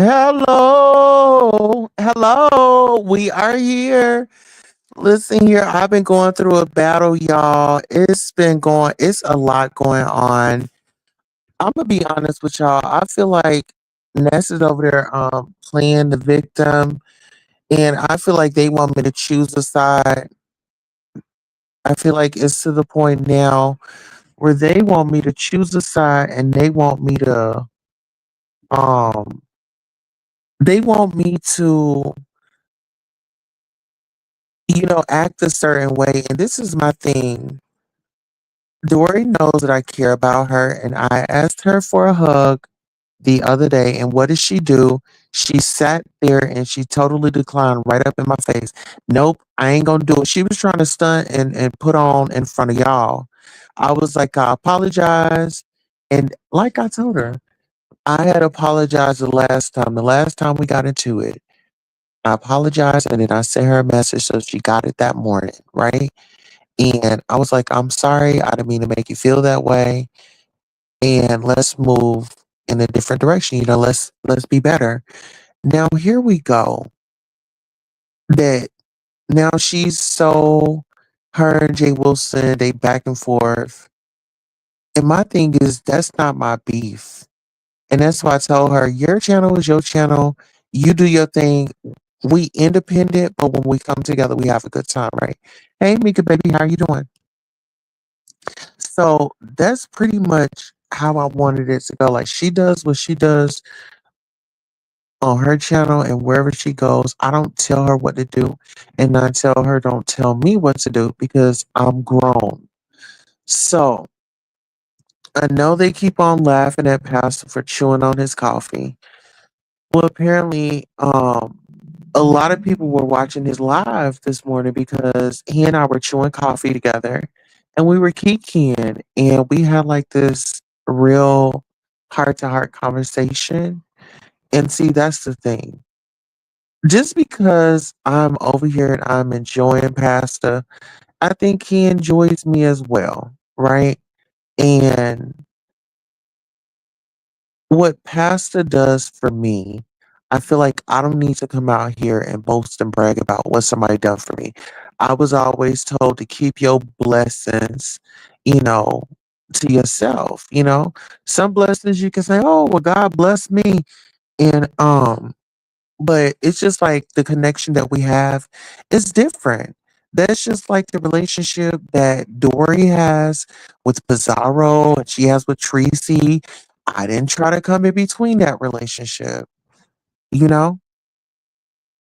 Hello. Hello. We are here. Listen here. I've been going through a battle, y'all. It's a lot going on. I'm gonna be honest with y'all. I feel like Ness is over there playing the victim, and I feel like they want me to choose a side. I feel like it's to the point now where they want me to choose a side, and um they want me to act a certain way. And this is my thing. Dory knows that I care about her, and I asked her for a hug the other day. And what did she do? She sat there and she totally declined right up in my face. Nope, I ain't gonna do it. She was trying to stunt and put on in front of y'all. I was like, I apologize. And like I told her, I had apologized the last time we got into it. I apologized and then I sent her a message so she got it that morning, right? And I was like, I'm sorry, I didn't mean to make you feel that way. And let's move in a different direction. Let's be better. Now here we go. That now she's so her and Jay Wilson, they back and forth. And my thing is that's not my beef. And that's why I told her, your channel is your channel. You do your thing. We independent, but when we come together, we have a good time, right? Hey, Mika, baby, how you doing? So that's pretty much how I wanted it to go. Like she does what she does on her channel and wherever she goes. I don't tell her what to do. And I tell her don't tell me what to do because I'm grown. So I know they keep on laughing at Pastor for chewing on his coffee. Well, apparently, a lot of people were watching his live this morning because he and I were chewing coffee together and we were kikiing and we had like this real heart to heart conversation. And see, that's the thing. Just because I'm over here and I'm enjoying pasta, I think he enjoys me as well, right? And what pasta does for me, I feel like I don't need to come out here and boast and brag about what somebody done for me. I was always told to keep your blessings, you know, to yourself, Some blessings you can say, "Oh, well God bless me." And but it's just like the connection that we have is different. That's just like the relationship that Dory has with Pizarro and she has with Tracy. I didn't try to come in between that relationship. You know,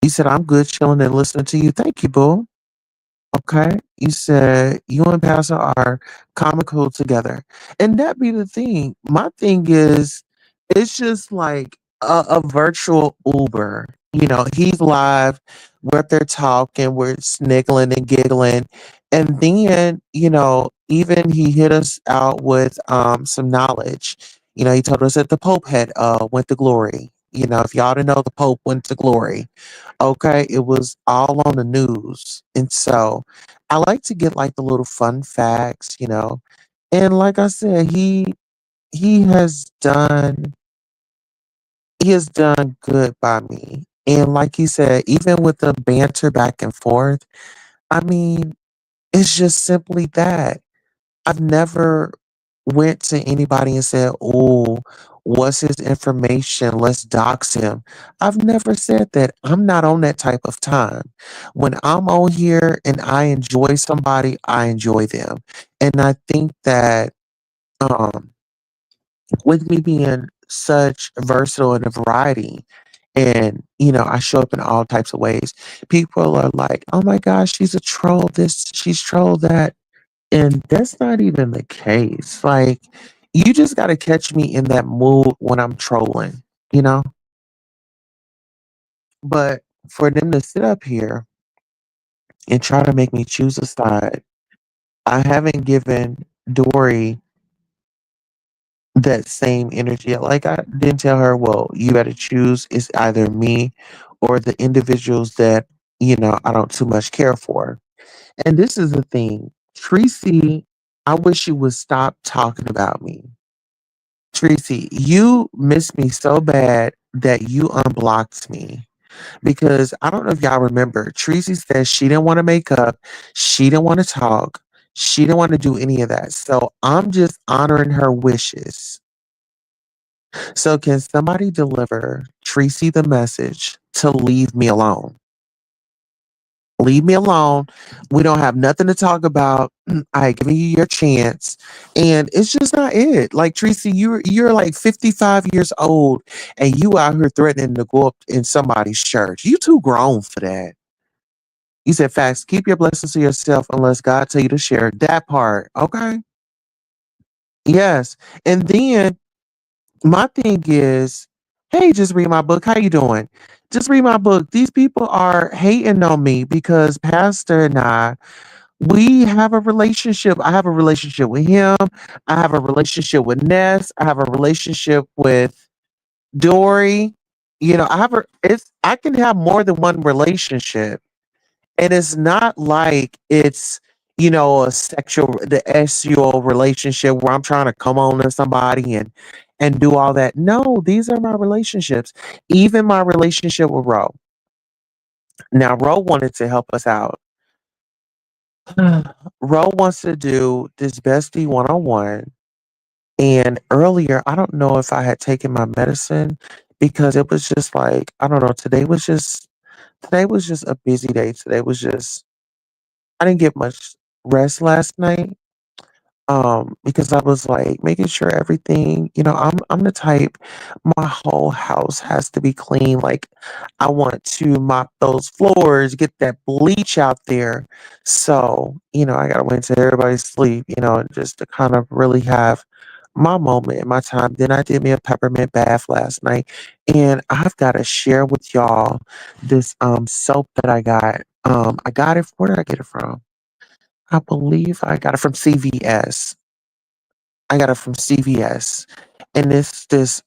you said, I'm good chilling and listening to you. Thank you, boo. Okay. You said you and Pastor are comical together. And that be the thing. My thing is, it's just like a virtual Uber. He's live, we're up there talking, we're sniggling and giggling. And then, even he hit us out with some knowledge. He told us that the Pope had went to glory. If y'all didn't know, the Pope went to glory. Okay, it was all on the news. And so I like to get like the little fun facts. And like I said, he has done he has done good by me. And like he said, even with the banter back and forth, I mean, it's just simply that. I've never went to anybody and said, "Oh, what's his information? Let's dox him." I've never said that. I'm not on that type of time. When I'm on here and I enjoy somebody, I enjoy them. And I think that um with me being such versatile and a variety and I show up in all types of ways, people are like, "Oh my gosh, she's a troll this, she's troll that." And that's not even the case. Like, you just gotta catch me in that mood when I'm trolling, you know? But for them to sit up here and try to make me choose a side, I haven't given Dory that same energy. Like, I didn't tell her, well, you gotta choose. It's either me or the individuals that, I don't too much care for. And this is the thing. Tracy, I wish you would stop talking about me. Tracy, you miss me so bad that you unblocked me because I don't know if y'all remember, Tracy said she didn't want to make up, she didn't want to talk, she didn't want to do any of that. So I'm just honoring her wishes. So can somebody deliver Tracy the message to leave me alone? Leave me alone. We don't have nothing to talk about. I given you your chance, and it's just not it. Like Tracy, you're like 55 years old, and you out here threatening to go up in somebody's church. You too grown for that. You said facts. Keep your blessings to yourself unless God tell you to share that part. Okay. Yes. And then my thing is, hey, just read my book. How you doing? Just read my book. These people are hating on me because Pastor and we have a relationship. I have a relationship with him. I have a relationship with Ness. I have a relationship with Dory. I can have more than one relationship. And it's not like it's, a sexual relationship where I'm trying to come on to somebody and do all that. No, these are my relationships. Even my relationship with Ro. Now, Ro wanted to help us out. Ro wants to do this bestie one on one. And earlier, I don't know if I had taken my medicine because it was just like, I don't know, today was just a busy day. Today was just I didn't get much rest last night. Because I was like making sure everything, I'm the type, my whole house has to be clean. Like I want to mop those floors, get that bleach out there. So, I gotta wait till everybody's asleep, and just to kind of really have my moment and my time. Then I did me a peppermint bath last night. And I've gotta share with y'all this soap that I got. I got it, where did I get it from? I believe I got it from CVS. I got it from CVS, and it's this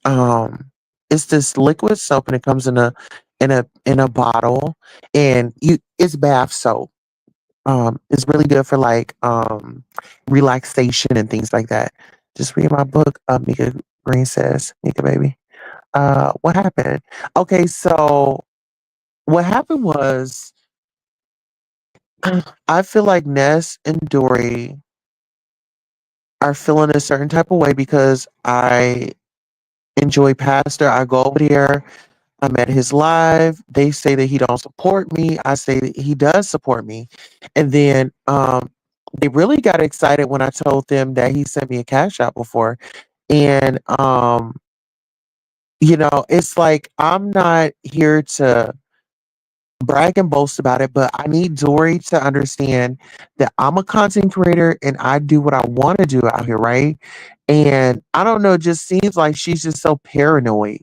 liquid soap, and it comes in a bottle, and it's bath soap. It's really good for like relaxation and things like that. Just read my book. Mika Green says, Mika baby. What happened? Okay, so what happened was I feel like Ness and Dory are feeling a certain type of way because I enjoy Pastor. I go over there. I'm at his live. They say that he don't support me. I say that he does support me. And then they really got excited when I told them that he sent me a cash out before. And it's like I'm not here to brag and boast about it, but I need Dory to understand that I'm a content creator and I do what I want to do out here, right? And I don't know, it just seems like she's just so paranoid.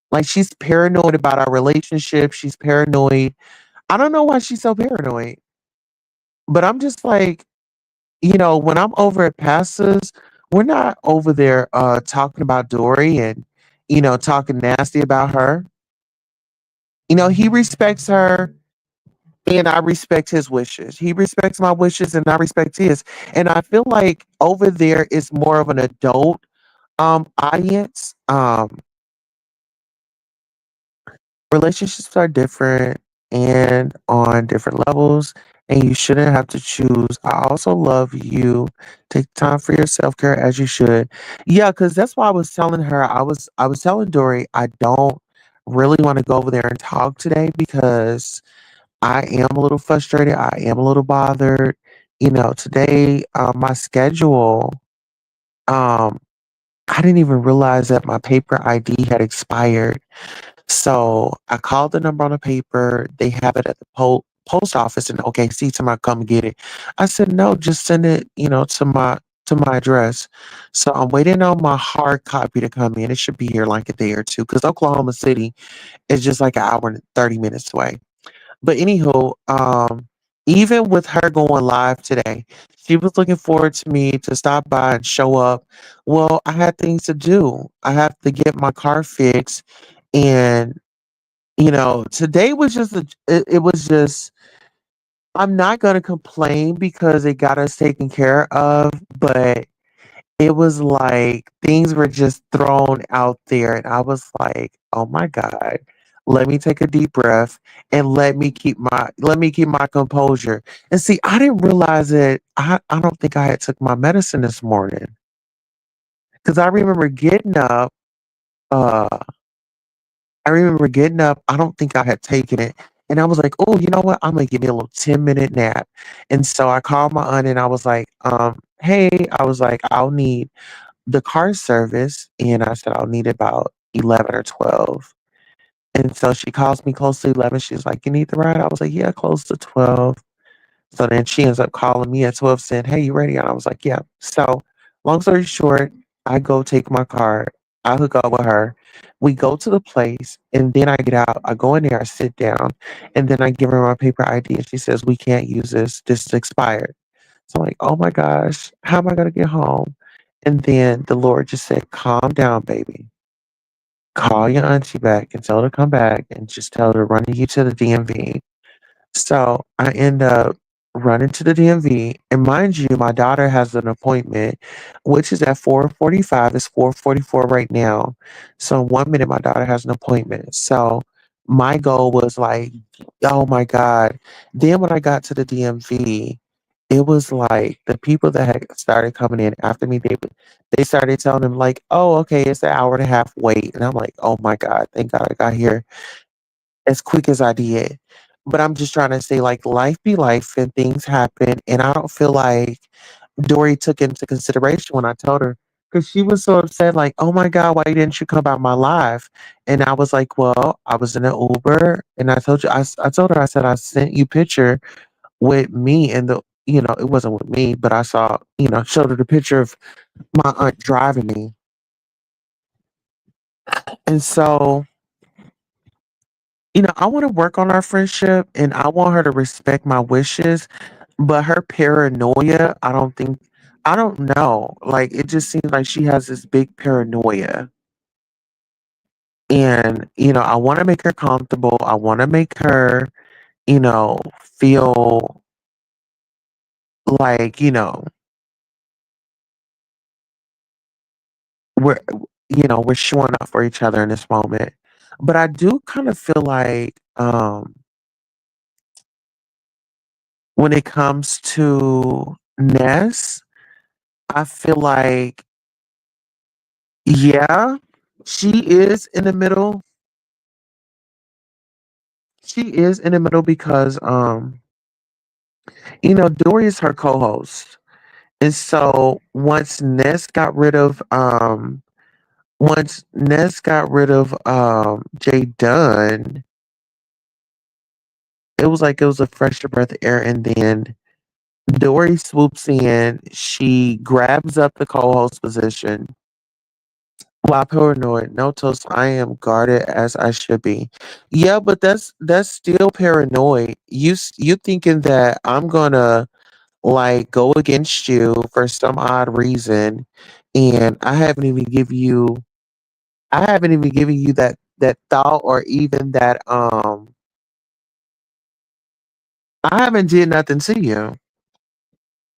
Like she's paranoid about our relationship. She's paranoid. I don't know why she's so paranoid, but I'm just like, when I'm over at Pastor's, we're not over there talking about Dory and, talking nasty about her. He respects her and I respect his wishes. He respects my wishes and I respect his. And I feel like over there it's more of an adult audience. Relationships are different and on different levels, and you shouldn't have to choose. I also love you. Take time for your self-care as you should. Yeah, because that's why I was telling her. I was telling Dory I don't really want to go over there and talk today because I am a little frustrated. I am a little bothered. Today, my schedule, um, I didn't even realize that my paper ID had expired. So I called the number on the paper. They have it at the post office in OKC. Tomorrow, come get it. I said no, just send it, to my address. So I'm waiting on my hard copy to come in. It should be here like a day or two because Oklahoma City is just like an hour and 30 minutes away. But anywho, even with her going live today, she was looking forward to me to stop by and show up. Well, I had things to do. I have to get my car fixed, and today was just it was just. I'm not gonna complain because it got us taken care of, but it was like things were just thrown out there, and I was like, "Oh my god. Let me take a deep breath and let me keep my composure." And see, I didn't realize it. I don't think I had took my medicine this morning because uh I remember getting up, I don't think I had taken it, and I was like, "Oh, you know what? Imma give me a little 10-minute nap." And so I called my aunt and I was like, "Hey," I was like, "I'll need the car service," and I said, "I'll need about 11 or 12." And so she calls me close to 11, she's like, "You need the ride?" I was like, "Yeah, close to 12." So then she ends up calling me at 12 saying, "Hey, you ready?" And I was like, "Yeah." So long story short, I go take my car, I hook up with her, we go to the place, and then I get out, I go in there, I sit down, and then I give her my paper ID, and she says, "We can't use this. This is expired." So I'm like, "Oh my gosh, how am I gonna get home?" And then the Lord just said, "Calm down, baby. Call your auntie back and tell her to come back and just tell her to run you to the DMV." So I end up running to the DMV, and mind you, my daughter has an appointment, which is at 4:45. It's 4:44 right now. So in 1 minute, my daughter has an appointment. So my goal was like, oh my God. Then when I got to the DMV, it was like the people that had started coming in after me, they started telling them like, oh, okay, it's an hour and a half wait. And I'm like, oh my God, thank God I got here as quick as I did. But I'm just trying to say, like, life be life and things happen. And I don't feel like Dory took into consideration when I told her, because she was so upset, like, oh my God, why didn't you come out my live? And I was like, well, I was in an Uber and I told you, I told her, I said, I sent you picture with me and it wasn't with me, but I saw, showed her the picture of my aunt driving me. And so, I want to work on our friendship and I want her to respect my wishes, but her paranoia, I don't know. Like, it just seems like she has this big paranoia. And, I want to make her comfortable. I want to make her, feel like, we're, we're showing up for each other in this moment. But I do kind of feel like, when it comes to Ness, I feel like, yeah, she is in the middle. She is in the middle because, Dory is her co-host. And so once Ness got rid of Jay Dunn, it was like it was a fresher breath of air. And then Dory swoops in, she grabs up the co-host position. While paranoid, no toast, I am guarded as I should be. Yeah, but that's still paranoid. You thinking that I'm gonna like go against you for some odd reason, and I haven't even given you that thought or even that I haven't did nothing to you.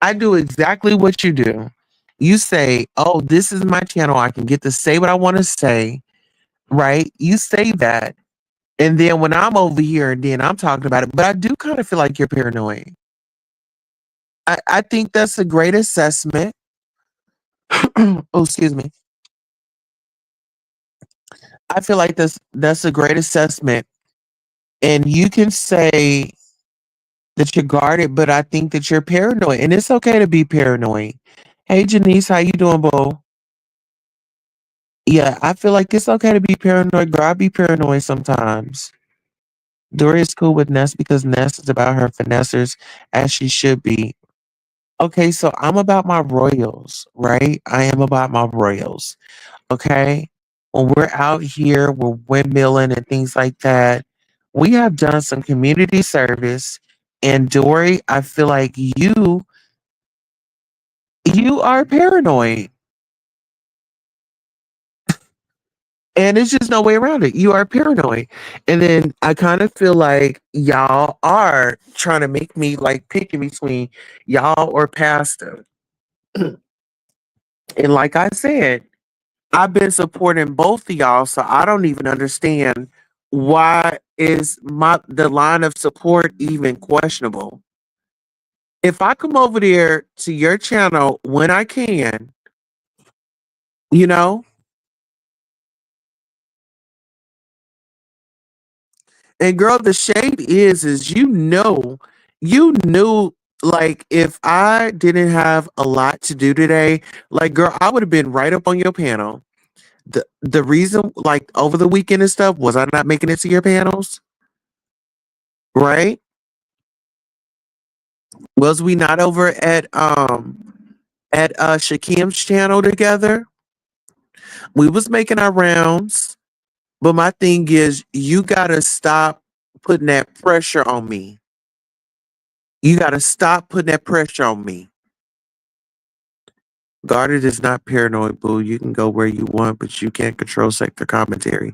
I do exactly what you do. You say, "Oh, this is my channel. I can get to say what I want to say." Right? You say that. And then when I'm over here and then I'm talking about it, but I do kind of feel like you're paranoid. I think that's a great assessment. Oh, excuse me. I feel like that's a great assessment. And you can say that you're guarded, but I think that you're paranoid. And it's okay to be paranoid. Hey Janice, how you doing, Bo? Yeah, I feel like it's okay to be paranoid. Girl, I be paranoid sometimes. Dory is cool with Ness because Ness is about her finessers as she should be. Okay, so I'm about my royals, right? I am about my royals. Okay. When we're out here, we're windmilling and things like that. We have done some community service. And Dory, I feel like you are paranoid. And there's just no way around it. You are paranoid. And then I kind of feel like y'all are trying to make me like picking between y'all or pastor. And like I said, I've been supporting both of y'all, so I don't even understand why is the line of support even questionable. If I come over there to your channel when I can, you know, and girl, the shade is you knew like if I didn't have a lot to do today, like girl, I would have been right up on your panel. The reason like over the weekend and stuff was I not making it to your panels, right? Was we not over at Shakim's channel together? We was making our rounds, but my thing is you gotta stop putting that pressure on me. You gotta stop putting that pressure on me. Guarded is not paranoid, boo. You can go where you want, but you can't control sector commentary.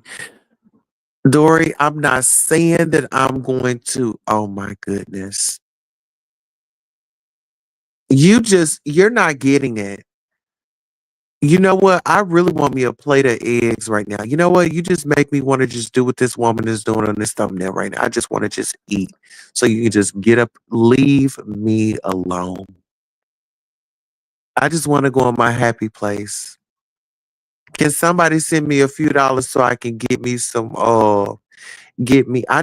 Dory, I'm not saying that I'm going to. Oh my goodness. You're not getting it. You know what? I really want me a plate of eggs right now. You know what? You just make me want to just do what this woman is doing on this thumbnail right now. I just want to just eat. So you can just get up, leave me alone. I just want to go in my happy place. Can somebody send me a few dollars so I can get me some I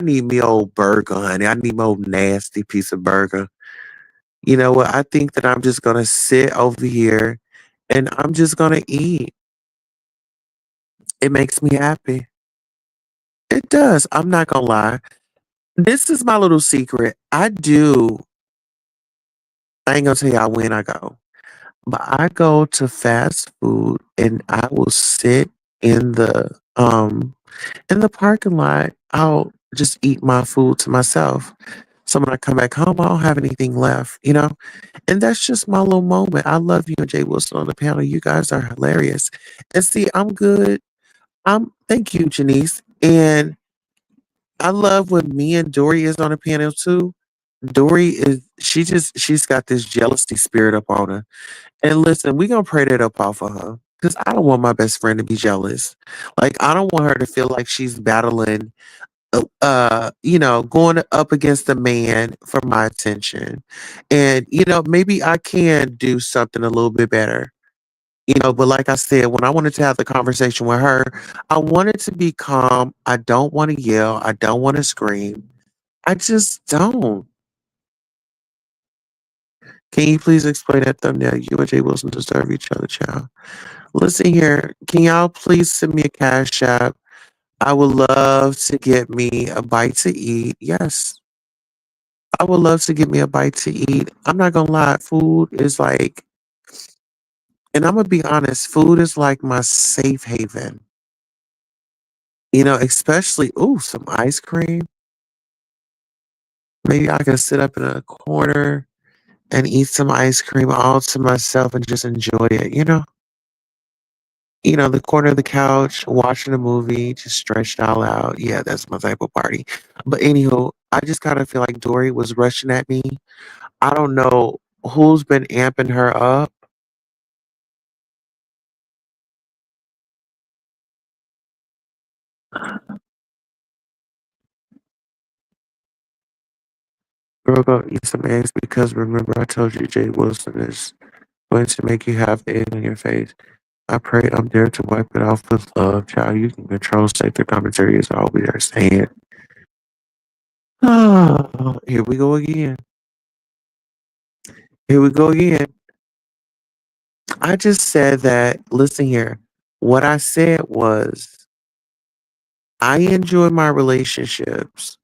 need me old burger, honey. I need my old nasty piece of burger. You know what? I think that I'm just gonna sit over here and I'm just gonna eat. It makes me happy. It does. I'm not gonna lie. This is my little secret. I ain't gonna tell y'all when I go, but I go to fast food and I will sit in the parking lot. I'll just eat my food to myself. So when I come back home, I don't have anything left, you know? And that's just my little moment. I love you and Jay Wilson on the panel. You guys are hilarious. And see, I'm good. Thank you, Janice. And I love when me and Dory is on the panel too. Dory is she's got this jealousy spirit up on her. And listen, we gonna pray that up off of her. Cause I don't want my best friend to be jealous. Like I don't want her to feel like she's battling going up against a man for my attention. And, maybe I can do something a little bit better. But like I said, when I wanted to have the conversation with her, I wanted to be calm. I don't want to yell. I don't want to scream. I just don't. Can you please explain that thumbnail? You and Jay Wilson deserve each other, child. Listen here. Can y'all please send me a cash app? I would love to get me a bite to eat. Yes. I would love to get me a bite to eat. I'm not gonna lie, food is like, and I'm gonna be honest, food is like my safe haven. Especially, ooh, some ice cream. Maybe I can sit up in a corner and eat some ice cream all to myself and just enjoy it, the corner of the couch, watching a movie, just stretched all out. Yeah, that's my type of party. But anywho, I just kind of feel like Dory was rushing at me. I don't know who's been amping her up. Girl, go eat some eggs because remember I told you Jay Wilson is going to make you have egg on your face. I pray I'm there to wipe it off with love, child. You can control sacred commentary is all we are saying. Oh, here we go again. Here we go again. I just said that, listen here. What I said was I enjoy my relationships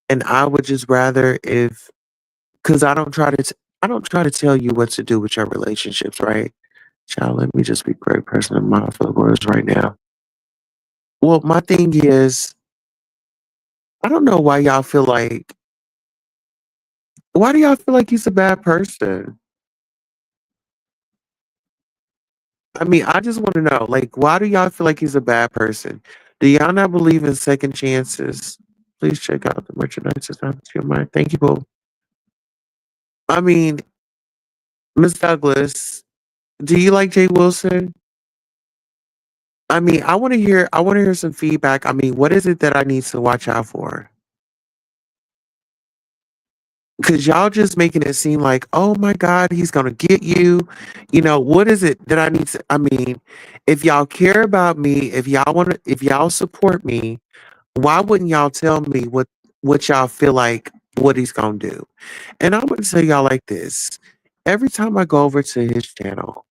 and I would just rather if because I don't try to tell you what to do with your relationships, right? Child, let me just be a great person and mindful of words right now. Well, my thing is, I don't know why do y'all feel like he's a bad person? I mean, I just want to know, like, why do y'all feel like he's a bad person? Do y'all not believe in second chances? Please check out the merchandise. It's not to your mind. Thank you both. I mean, Miss Douglas, do you like Jay Wilson? I mean, I wanna hear some feedback. I mean, what is it that I need to watch out for? Because y'all just making it seem like, oh my God, he's gonna get you. You know, what is it that I need to I mean, if y'all care about me, if y'all support me, why wouldn't y'all tell me what y'all feel like what he's gonna do? And I'm gonna tell y'all like this. Every time I go over to his channel,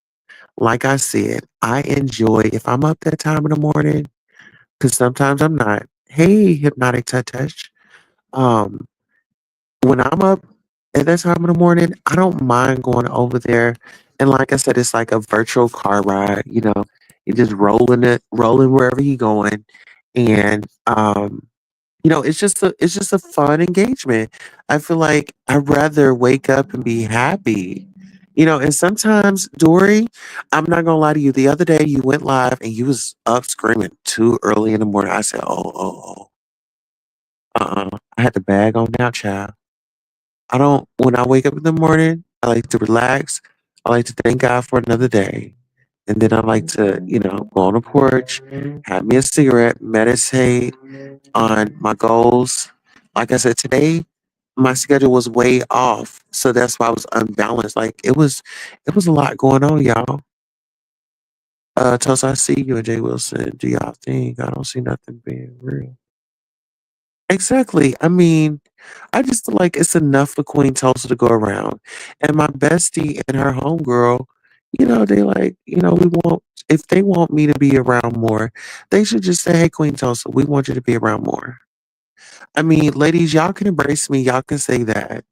like I said, I enjoy if I'm up that time in the morning, because sometimes I'm not. Hey, hypnotic touch. Um, when I'm up at that time in the morning, I don't mind going over there. And like I said, it's like a virtual car ride, you know. You're just rolling wherever you're going. And you know, it's just a fun engagement. I feel like I'd rather wake up and be happy. You know, and sometimes, Dory, I'm not gonna lie to you. The other day you went live and you was up screaming too early in the morning. I said, I had the bag on now, child. I don't when I wake up in the morning, I like to relax. I like to thank God for another day. And then I like to, you know, go on the porch, have me a cigarette, meditate on my goals. Like I said, today my schedule was way off. So that's why I was unbalanced. Like it was a lot going on, y'all. Toast, I see you and Jay Wilson. Do y'all think I don't see nothing being real? Exactly. I mean, I just feel like it's enough for Queen Tulsa to go around. And my bestie and her homegirl, you know, they like, you know, we want if they want me to be around more, they should just say, hey, Queen Tulsa, we want you to be around more. I mean, ladies, y'all can embrace me. Y'all can say that.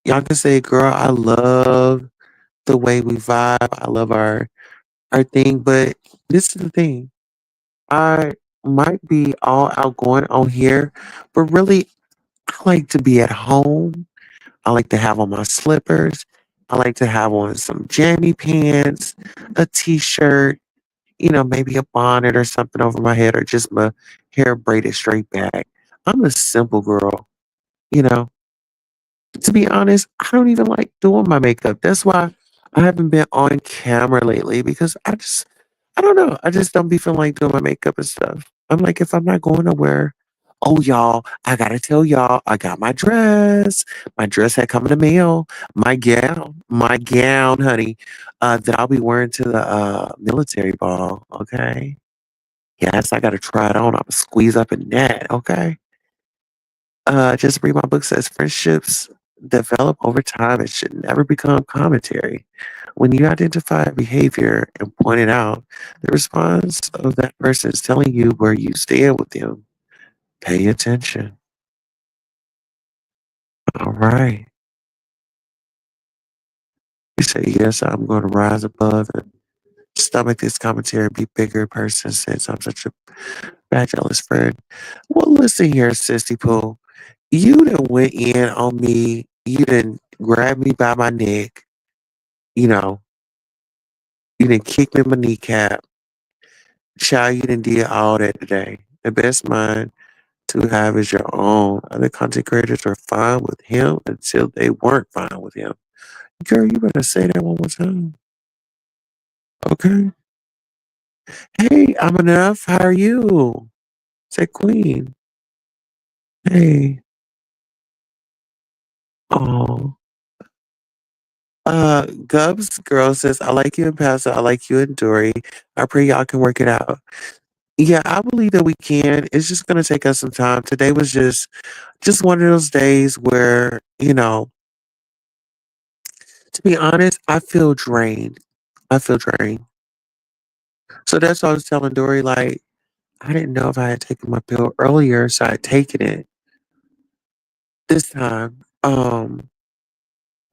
Y'all can say, girl, I love the way we vibe. I love our thing. But this is the thing. I might be all outgoing on here, but really I like to be at home. I like to have on my slippers. I like to have on some jammy pants, a t-shirt, you know, maybe a bonnet or something over my head or just my hair braided straight back. I'm a simple girl, you know. To be honest, I don't even like doing my makeup. That's why I haven't been on camera lately because I don't know. I just don't be feeling like doing my makeup and stuff. I'm like, if I'm not going nowhere, oh y'all, I gotta tell y'all, I got my dress. My dress had come in the mail. My gown, honey, that I'll be wearing to the military ball. Okay. Yes, I gotta try it on. I'm squeeze up in that. Okay. Just read my book says friendships develop over time and should never become commentary. When you identify a behavior and point it out, the response of that person is telling you where you stand with them. Pay attention. All right. You say, yes, I'm going to rise above and stomach this commentary and be bigger in person since I'm such a bad jealous friend. Well, listen here, Sissy Pooh. You done went in on me. You done grabbed me by my neck. You know, you done kicked me in my kneecap. Child, you done did all that today. The best mind to have is your own. Other content creators are fine with him until they weren't fine with him. Girl, you better say that one more time. Okay. Hey, I'm enough. How are you? Say Queen. Hey. Oh. Gubs girl says, I like you and Pastor. I like you and Dory. I pray y'all can work it out. Yeah, I believe that we can. It's just gonna take us some time. Today was just one of those days where, you know, to be honest, I feel drained. I feel drained. So that's why I was telling Dory, like, I didn't know if I had taken my pill earlier, so I had taken it this time.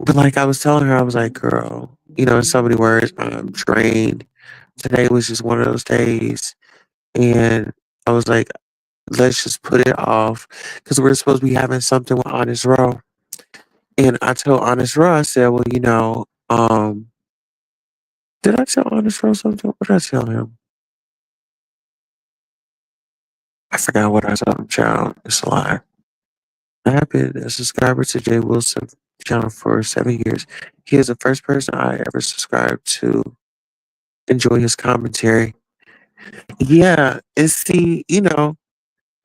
But like I was telling her, I was like, girl, you know, in so many words, I'm drained. Today was just one of those days. And I was like, let's just put it off because we're supposed to be having something with Honest Row. And I told Honest Row, I said, well, you know, did I tell Honest Row something? What did I tell him? I forgot what I told him, child. It's a lie. I have been a subscriber to Jay Wilson channel for 7 years. He is the first person I ever subscribed to enjoy his commentary. Yeah, and see,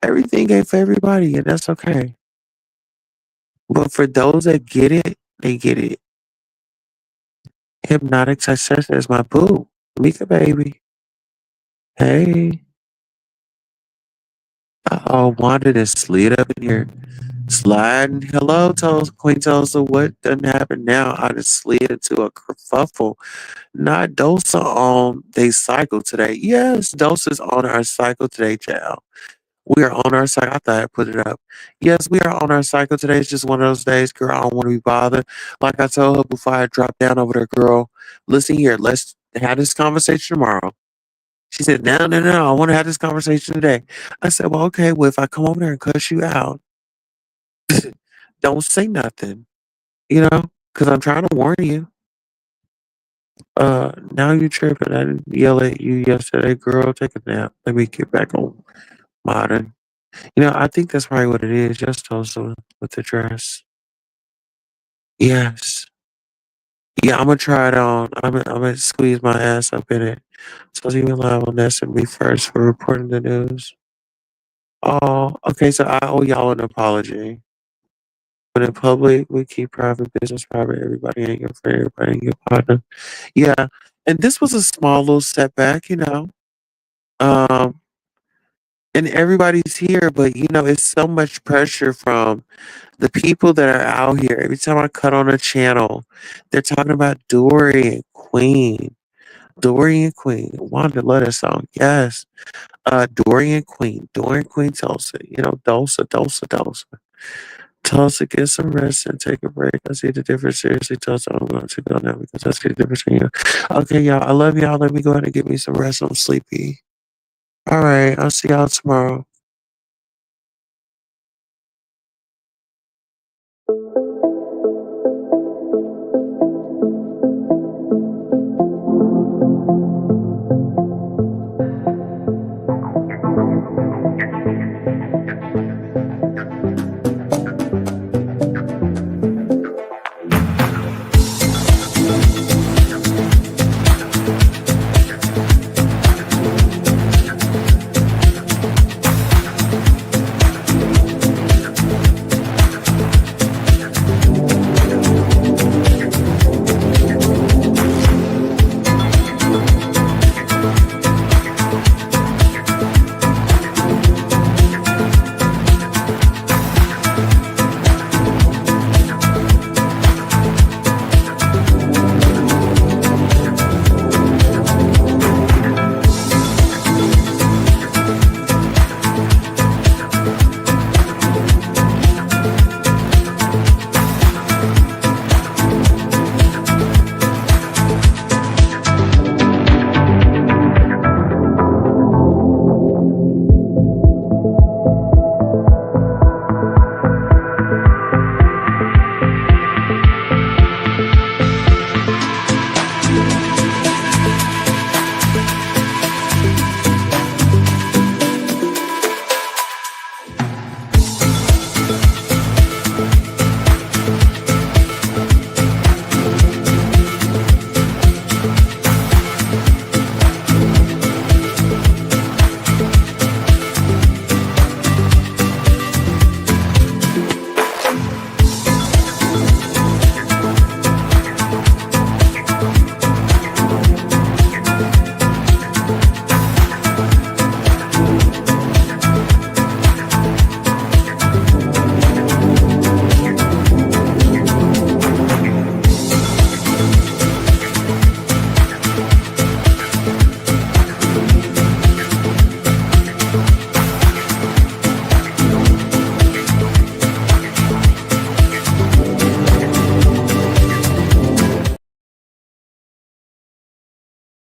everything ain't for everybody, and that's okay. But for those that get it, they get it. Hypnotic Success is my boo. Mika baby. Hey. Oh, Wanda just slid up in here. Sliding. Hello, Queen Tulsa. What done happened now? I just slid into a kerfuffle. Not Dosa on they cycle today. Yes, Dosa's on our cycle today, child. We are on our cycle. I thought I put it up. Yes, we are on our cycle today. It's just one of those days, girl. I don't want to be bothered. Like I told her before I dropped down over there, girl. Listen here, let's have this conversation tomorrow. She said, no, no, no, I want to have this conversation today. I said, well, okay, well, if I come over there and cuss you out, don't say nothing, because I'm trying to warn you. Now you tripping. I didn't yell at you yesterday, girl. Take a nap. Let me get back on modern. I think that's probably what it is. Just also with the dress. Yes. Yeah, I'm gonna try it on. I'm gonna squeeze my ass up in it. So you live on this and me first for reporting the news. Oh, okay. So I owe y'all an apology. But in public, we keep private business private. Everybody ain't your friend. Everybody ain't your partner. Yeah, and this was a small little setback. Um, and everybody's here, but it's so much pressure from the people that are out here. Every time I cut on a channel, they're talking about Dory and Queen. Dory and Queen. Wanda love that song. Yes. Dory and Queen. Dory and Queen Tulsa. Dulce, Dulce, Dulce. Tulsa, get some rest and take a break. I see the difference. Seriously, Tulsa, I'm going to go now because I see the difference in you. Okay, y'all. I love y'all. Let me go ahead and get me some rest. I'm sleepy. All right. I'll see y'all tomorrow.